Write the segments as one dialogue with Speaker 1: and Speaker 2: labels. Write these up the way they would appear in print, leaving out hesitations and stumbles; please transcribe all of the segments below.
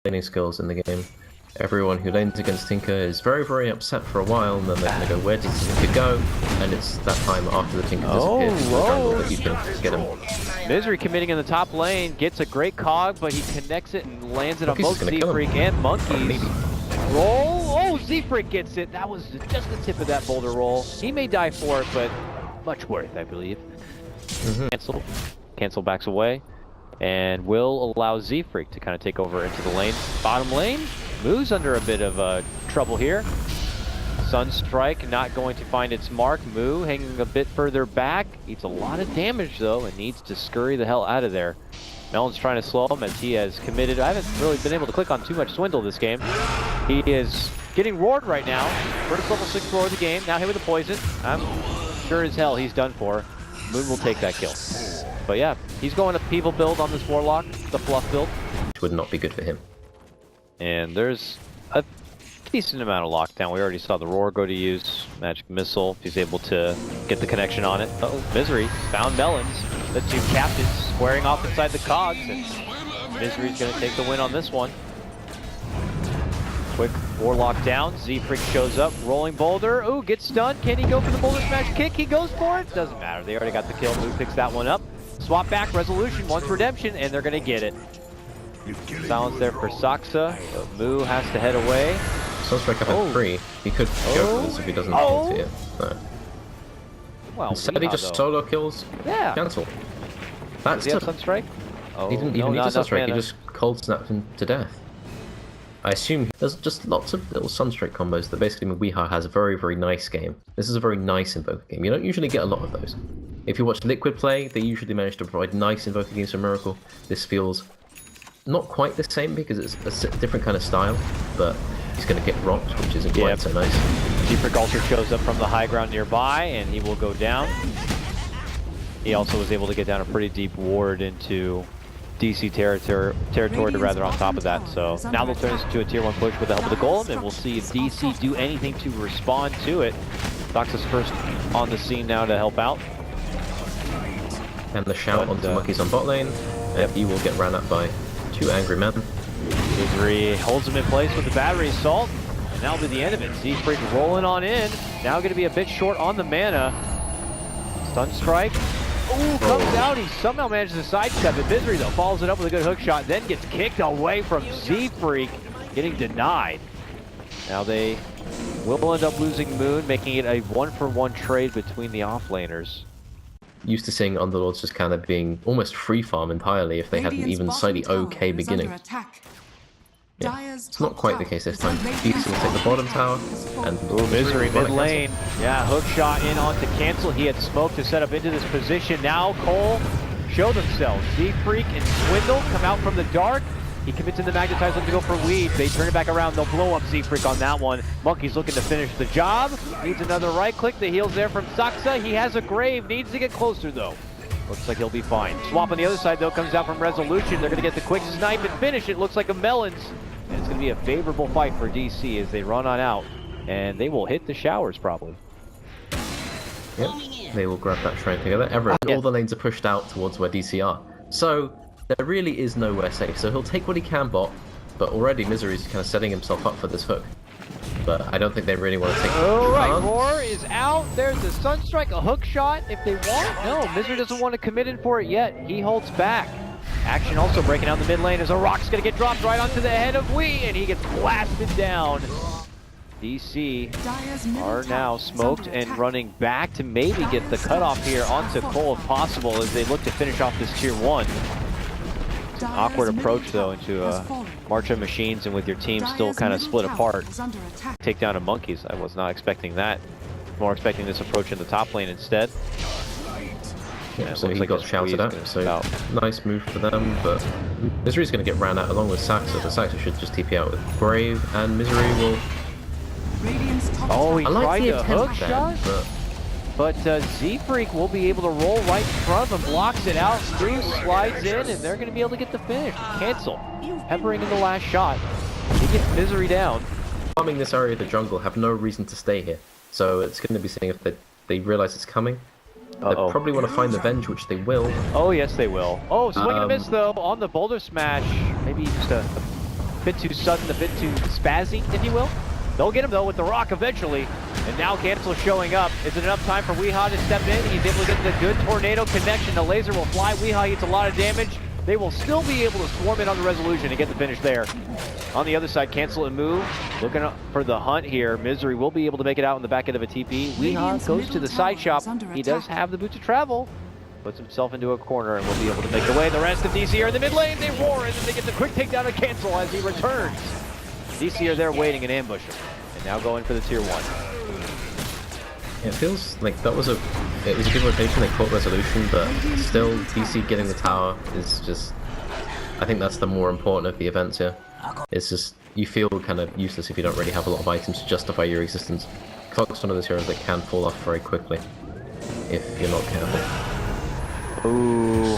Speaker 1: laning skills in the game. Everyone who lanes against Tinker is very, very upset for a while, and then they're going to go, where did Tinker go? And it's that time after the Tinker disappears in the jungle that you can get him.
Speaker 2: Misery committing in the top lane, gets a great cog, but he connects it and lands it on both Zfreek and Monkeys. Roll! Oh, Zfreek gets it. That was just the tip of that boulder roll. He may die for it, but much worth, I believe. Cancel backs away, and will allow Zfreek to kind of take over into the lane. Bottom lane, Moo's under a bit of trouble here. Sunstrike not going to find its mark. Moo hanging a bit further back. Eats a lot of damage though, and needs to scurry the hell out of there. Melon's trying to slow him as he has committed. I haven't really been able to click on too much Swindle this game. He is getting roared right now. First level 6 roar of the game. Now hit with the poison. I'm sure as hell he's done for. Moon will take that kill. But yeah, he's going a people build on this Warlock, the fluff build.
Speaker 1: Which would not be good for him.
Speaker 2: And there's a decent amount of lockdown. We already saw the Roar go to use. Magic Missile, if he's able to get the connection on it. Uh-oh, Misery found Melons. The two captains squaring off inside the cogs, and Misery's going to take the win on this one. Quick Warlock down. Zfreek shows up, rolling boulder. Ooh, gets stunned. Can he go for the boulder smash kick? He goes for it. Doesn't matter. They already got the kill. Moo picks that one up. Swap back, resolution, wants redemption, and they're going to get it. Silence there for Saksa, but Moo has to head away.
Speaker 1: Sunstrike up at 3. He could go for this if he doesn't ulti it. No.
Speaker 2: Well,
Speaker 1: instead he just solo kills.
Speaker 2: Yeah.
Speaker 1: Cancel.
Speaker 2: Does he have Sunstrike?
Speaker 1: Oh, he didn't even need a Sunstrike. He just cold snapped him to death. I assume there's just lots of little Sunstrike combos that basically mean Weeha has a very, very nice game. This is a very nice Invoker game. You don't usually get a lot of those. If you watch Liquid play, they usually manage to provide nice Invoker games for Miracle. This feels not quite the same because it's a different kind of style, but he's going to get rocked, which isn't quite so nice.
Speaker 2: Zfreek also shows up from the high ground nearby, and he will go down. He also was able to get down a pretty deep ward into DC territory rather on top of that. So now they'll turn this into a tier 1 push with the help of the Golem, and we'll see if DC do anything to respond to it. Saksa's first on the scene now to help out.
Speaker 1: And the shout onto Monkeys on bot lane, and he will get ran up by 2 angry men.
Speaker 2: Misery holds him in place with the battery assault, and that'll be the end of it. Zfreek rolling on in. Now going to be a bit short on the mana. Sunstrike. Ooh, comes out. He somehow manages to sidestep it. Misery, though, follows it up with a good hook shot, then gets kicked away from Zfreek, getting denied. Now they will end up losing Moon, making it a 1-for-1 trade between the offlaners.
Speaker 1: Used to seeing Underlords just kind of being almost free farm entirely if they had an even slightly okay beginning. Yeah, it's not quite the case this time. DC will take the bottom tower, and
Speaker 2: Misery mid lane. Yeah, hook shot in onto cancel. He had smoke to set up into this position. Now Cole show themselves. Zfreek and Swindle come out from the dark. He commits in the magnetize, looking to go for weed. They turn it back around. They'll blow up Zfreek on that one. Monkey's looking to finish the job. Needs another right click. The heals there from Saksa. He has a grave. Needs to get closer though. Looks like he'll be fine. Swap on the other side though comes out from Resolution. They're going to get the quick snipe and finish it. Looks like a Melons. And it's going to be a favorable fight for DC as they run on out. And they will hit the showers probably.
Speaker 1: Yep, they will grab that train together. All the lanes are pushed out towards where DC are. So there really is nowhere safe. So he'll take what he can bot, but already Misery's kind of setting himself up for this hook. But I don't think they really want to take it.
Speaker 2: Alright, Roar is out. There's a Sunstrike, a hook shot if they want. No, Misery doesn't want to commit in for it yet. He holds back. Action also breaking out the mid lane as a rock's going to get dropped right onto the head of Wee, and he gets blasted down. DC are now smoked and running back to maybe get the cutoff here onto Cole if possible as they look to finish off this tier 1. It's an awkward approach though into a march of machines, and with your team still kind of split apart. Take down a Monkeys. I was not expecting that. More expecting this approach in the top lane instead.
Speaker 1: Yeah, so he got shouted at, so nice move for them, but Misery's going to get ran out along with Saksa, but Saksa should just TP out with Grave, and Misery will...
Speaker 2: Oh, he tried to hook shot? But Zfreek will be able to roll right in front of him, blocks it out, Screw slides in, and they're going to be able to get the finish. Cancel. Peppering in the last shot. He gets Misery down.
Speaker 1: Farming this area of the jungle have no reason to stay here, so it's going to be seeing if they realize it's coming. They probably want to find the Venge, which they will.
Speaker 2: Oh, yes, they will. Oh, swing and a miss, though, on the boulder smash. Maybe just a bit too sudden, a bit too spazzy, if you will. They'll get him though with the rock eventually. And now Cancel showing up. Is it enough time for Weehaw to step in? He's able to get the good tornado connection. The laser will fly. Weehaw gets a lot of damage. They will still be able to swarm in on the resolution and get the finish there. On the other side, Cancel and Move. Looking for the hunt here. Misery will be able to make it out in the back end of a TP. Weehaw goes to the side shop. He does have the boots of travel. Puts himself into a corner and will be able to make the way. The rest of DC are in the mid lane. They roar and then they get the quick takedown of Cancel as he returns. DC are there waiting and ambushing. And now going for the tier 1.
Speaker 1: It feels like it was a good rotation. They caught resolution, but still DC getting the tower is just, I think that's the more important of the events here. It's just, you feel kind of useless if you don't really have a lot of items to justify your existence. Clock's one of those heroes that can fall off very quickly if you're not careful.
Speaker 2: Ooh.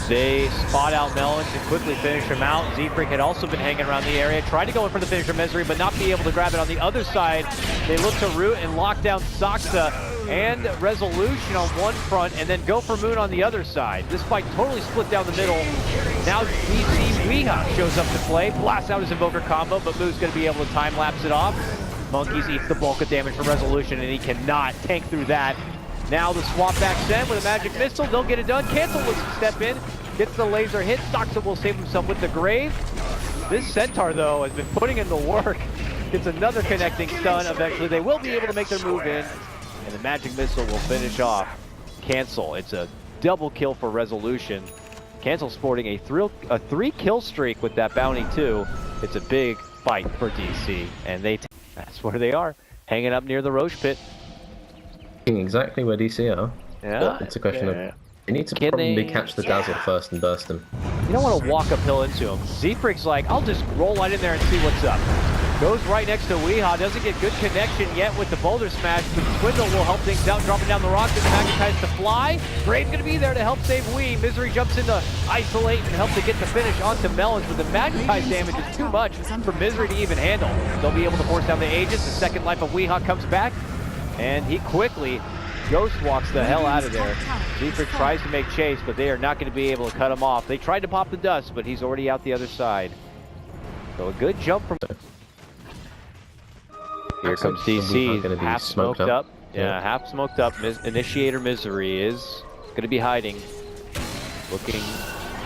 Speaker 2: They spot out Melons and quickly finish him out. Zfreek had also been hanging around the area, tried to go in for the finisher Misery, but not be able to grab it on the other side. They look to root and lock down Saksa and Resolution on one front, and then go for Moon on the other side. This fight totally split down the middle. Now DC Weehaw shows up to play, blasts out his Invoker combo, but Moon's going to be able to time-lapse it off. Monkeys eats the bulk of damage from Resolution, and he cannot tank through that. Now the swap back send with a magic missile, they'll get it done. Cancel looks to step in, gets the laser hit. Saksa will save himself with the grave. This Centaur though has been putting in the work. Gets another connecting stun. Eventually they will be able to make their move in, and the magic missile will finish off Cancel. It's a double kill for Resolution. Cancel sporting a 3 kill streak with that bounty too. It's a big fight for DC, and that's where they are, hanging up near the Roche pit.
Speaker 1: Exactly where DC are.
Speaker 2: Yeah,
Speaker 1: but it's a question of, you need to probably catch the Dazzle first and burst him.
Speaker 2: You don't want to walk uphill into him. Zfreek's like, I'll just roll right in there and see what's up. Goes right next to Weehaw, doesn't get good connection yet with the boulder smash, but Swindle will help things out, dropping down the rock, and magnetize to fly. Grave's gonna be there to help save Wee. Misery jumps in to isolate and help to get the finish onto Melons, but the magnetized damage is too much for Misery to even handle. They'll be able to force down the Aegis. The second life of Weehaw comes back, and he quickly ghost walks the hell out of there. Zfreek tries to make chase, but they are not going to be able to cut him off. They tried to pop the dust, but he's already out the other side. So a good jump from... Here comes DC, half smoked up. Yeah, half smoked up. Initiator Misery is going to be hiding. Looking...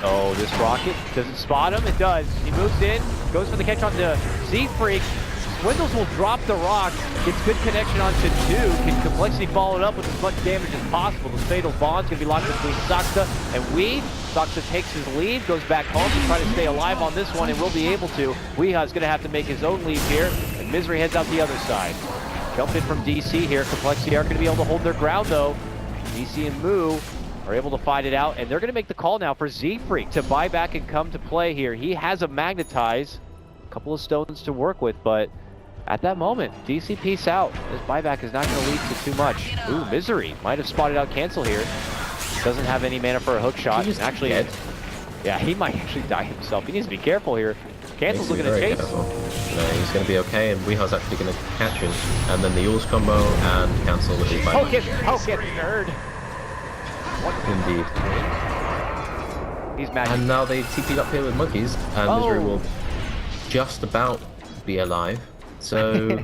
Speaker 2: Oh, this rocket, does it spot him? It does. He moves in, goes for the catch onto Zfreek. Swindles will drop the rock, gets good connection onto 2, can compLexity follow it up with as much damage as possible. The fatal bond's gonna be locked between Saksa and Wee. Saksa takes his lead, goes back home to try to stay alive on this one, and will be able to. Weeha's gonna have to make his own leave here, and Misery heads out the other side. Jump in from DC here. compLexity aren't gonna be able to hold their ground though. DC and Moo are able to fight it out, and they're gonna make the call now for Zfreek to buy back and come to play here. He has a magnetize, a couple of stones to work with, but at that moment, DC peace out. This buyback is not going to lead to too much. Ooh, Misery might have spotted out Cancel here. Doesn't have any mana for a hook shot. Actually, yeah, he might actually die himself. He needs to be careful here. Cancel's looking to chase.
Speaker 1: No, he's going to be okay, and Weeha's actually going to catch him. And then the Yules combo and Cancel with the buyback.
Speaker 2: Poke it, nerd.
Speaker 1: Indeed.
Speaker 2: He's mad.
Speaker 1: And now they TP'd up here with monkeys, and Misery will just about be alive. So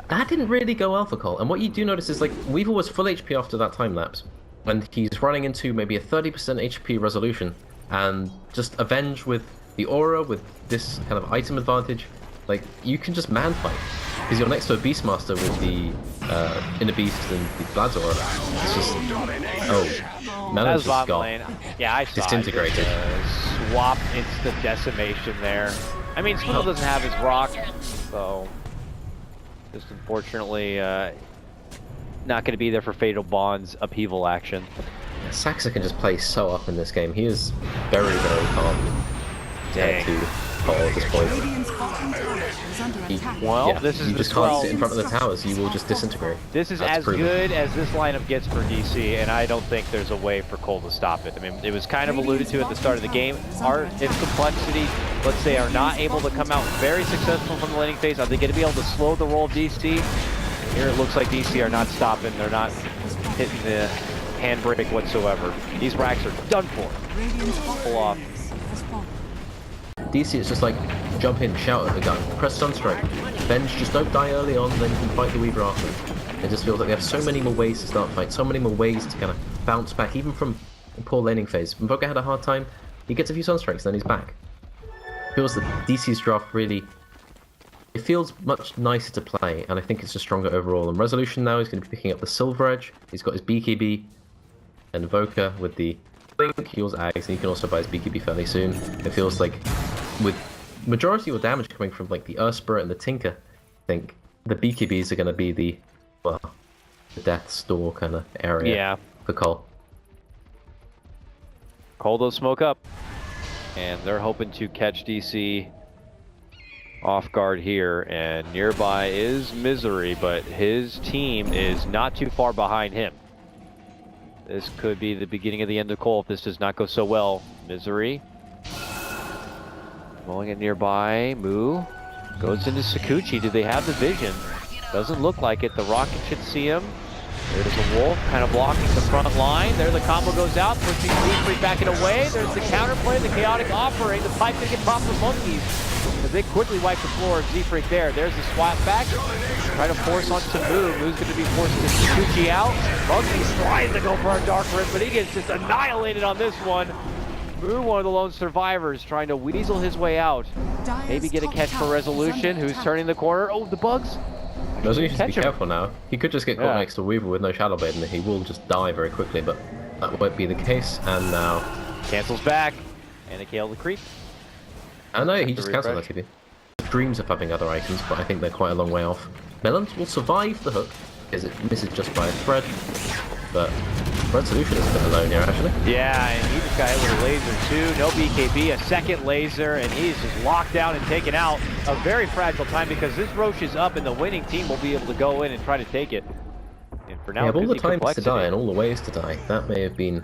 Speaker 1: that didn't really go well for Cole. And what you do notice is, like, Weevil was full HP after that time lapse, and he's running into maybe a 30% HP resolution, and just Avenge with the aura, with this kind of item advantage, like, you can just man fight because you're next to a Beastmaster with the Inner Beast and the Vlad's aura. It's just Melon's just got disintegrated.
Speaker 2: Swap instant decimation there. I mean, Swindle doesn't have his rock, so just unfortunately not going to be there for Fatal Bond's upheaval action.
Speaker 1: Yeah, Saksa can just play so up in this game. He is very, very calm to Cole at this point.
Speaker 2: This is
Speaker 1: you just can't sit in front of the towers. You will just disintegrate.
Speaker 2: This is as good as this lineup gets for DC, and I don't think there's a way for Cole to stop it. I mean, it was kind of alluded to at the start of the game. If compLexity, let's say, are not able to come out very successful from the laning phase, are they going to be able to slow the roll of DC? Here it looks like DC are not stopping. They're not hitting the handbrake whatsoever. These racks are done for. Pull off.
Speaker 1: DC is just like, jump in, shout at the guy, press Sunstrike. Bench, just don't die early on, then you can fight the Weaver after. It just feels like they have so many more ways to start fights, so many more ways to kind of bounce back, even from a poor laning phase. When Invoker had a hard time, he gets a few Sunstrikes, then he's back. It feels that DC's draft really... It feels much nicer to play, and I think it's just stronger overall. And Resolution now is going to be picking up the Silver Edge. He's got his BKB and Invoker with the Blink, heals Ags, and he can also buy his BKB fairly soon. It feels like with majority of your damage coming from like the Spirit and the Tinker, I think the BKBs are going to be the, well, the Death's Door kind of area for Cole.
Speaker 2: Cole does smoke up, and they're hoping to catch DC off guard here, and nearby is Misery, but his team is not too far behind him. This could be the beginning of the end of Cole if this does not go so well. Misery rolling it nearby. Moo goes into Sakuchi. Do they have the vision? Doesn't look like it. The Rocket should see him. There's a Wolf kind of blocking the front line. There the combo goes out, pushing Zfreek back and away. There's the counterplay, the chaotic offering. The pipe gonna get popped with monkeys. As they quickly wipe the floor of Zfreek there. There's the swap back. Try to force onto Moo. Moo's going to be forcing the Sakuchi out. Monkey's trying to go for a Dark Rift, but he gets just annihilated on this one. Moo, one of the lone survivors, trying to weasel his way out. Maybe get a catch for Resolution, who's turning the corner. Oh, the bugs.
Speaker 1: Resolution, be careful now. He could just get caught next to Weaver with no Shadow Blade, and he will just die very quickly, but that won't be the case. And now...
Speaker 2: Cancels back, and a kill the creep.
Speaker 1: I know, he just cancelled that TP. Dreams of having other items, but I think they're quite a long way off. Melons will survive the hook, because it misses just by a thread, but Resolution is a bit alone here, actually.
Speaker 2: Yeah, and he just got hit with a laser too. No BKB, a second laser, and he's just locked down and taken out. A very fragile time, because this Roche is up, and the winning team will be able to go in and try to take it. And for now,
Speaker 1: yeah, of all the times to die and all the ways to die, that may have been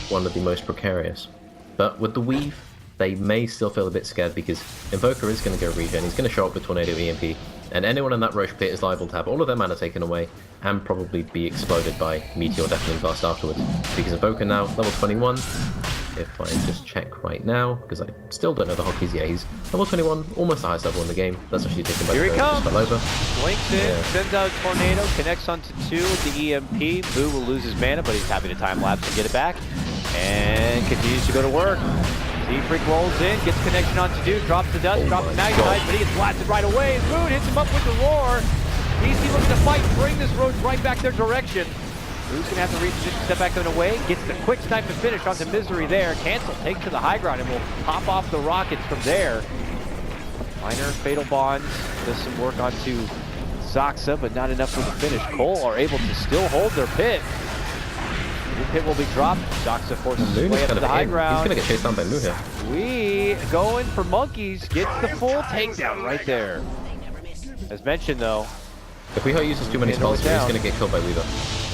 Speaker 1: one of the most precarious. But with the Weave, they may still feel a bit scared, because Invoker is going to go regen, he's going to show up with Tornado EMP, and anyone in that Roche pit is liable to have all of their mana taken away, and probably be exploded by Meteor Deafening Blast afterwards. Because Invoker now, level 21, if I just check right now, because I still don't know the hockeys yet, he's level 21, almost the highest level in the game. That's actually taken by
Speaker 2: Here he comes!
Speaker 1: Over.
Speaker 2: Blinks in, sends out a Tornado, connects onto 2 with the EMP. Boo will lose his mana, but he's happy to time-lapse and get it back, and continues to go to work. Zfreek rolls in, gets connection onto Dude, drops the dust, drops the Magnetite, but he gets blasted right away. Moon hits him up with the roar. DC looking to fight, bring this Roach right back their direction. Moon's gonna have to reposition, step back and away. Gets the quick snipe to finish onto Misery there. Cancel, takes to the high ground, and will pop off the rockets from there. Minor Fatal Bonds does some work onto Saksa, but not enough for the finish. Cole are able to still hold their pit. The pit will be dropped. Saksa forces his way up to the high ground.
Speaker 1: He's gonna get chased down by Moo here.
Speaker 2: We going for monkeys. Gets the full takedown right there. As mentioned though,
Speaker 1: if Weehaw uses too many spells, he's gonna get killed by Weaver, I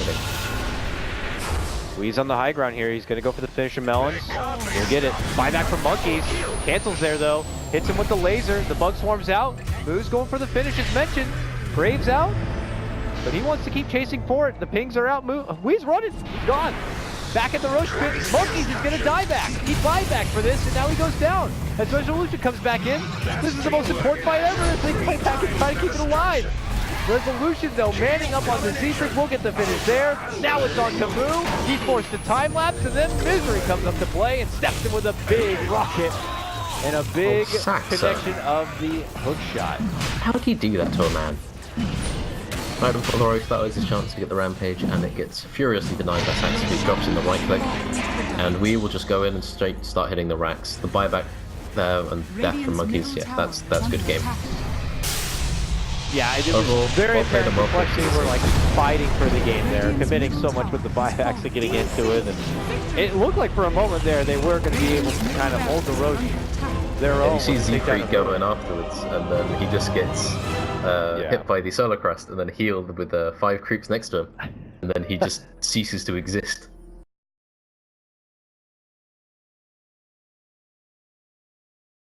Speaker 1: think.
Speaker 2: Wee's on the high ground here. He's gonna go for the finisher Melons. He'll get it. Buyback from monkeys. Cancels there though. Hits him with the laser. The bug swarms out. Moo's going for the finish as mentioned. Graves out. But he wants to keep chasing for it. The pings are out. Wee's running. He's gone. Back at the Roche pit. Monkeys is going to die back. He buy back for this, and now he goes down. As Resolution comes back in, this is the most important fight ever as they fight back and try to keep it alive. Resolution, though, manning up on the Zfreek will get the finish there. Now it's on to Moo. He's forced to time-lapse, and then Misery comes up to play and steps in with a big rocket and a big connection of the hook shot.
Speaker 1: How did he do that to a man? Right before the Roche, that was his chance to get the Rampage, and it gets furiously denied by Saksa, who drops in the right click. And we will just go in and straight start hitting the racks. The buyback there and death from monkeys, yeah, that's good game.
Speaker 2: Yeah, it was very apparent complexity were like fighting for the game there, committing so much with the buybacks and getting into it. And it looked like for a moment there they were going to be able to kind of hold the Roche their own.
Speaker 1: You see Zfreek go in afterwards, and then he just gets hit by the Solar Crest and then healed with 5 creeps next to him, and then he just ceases to exist.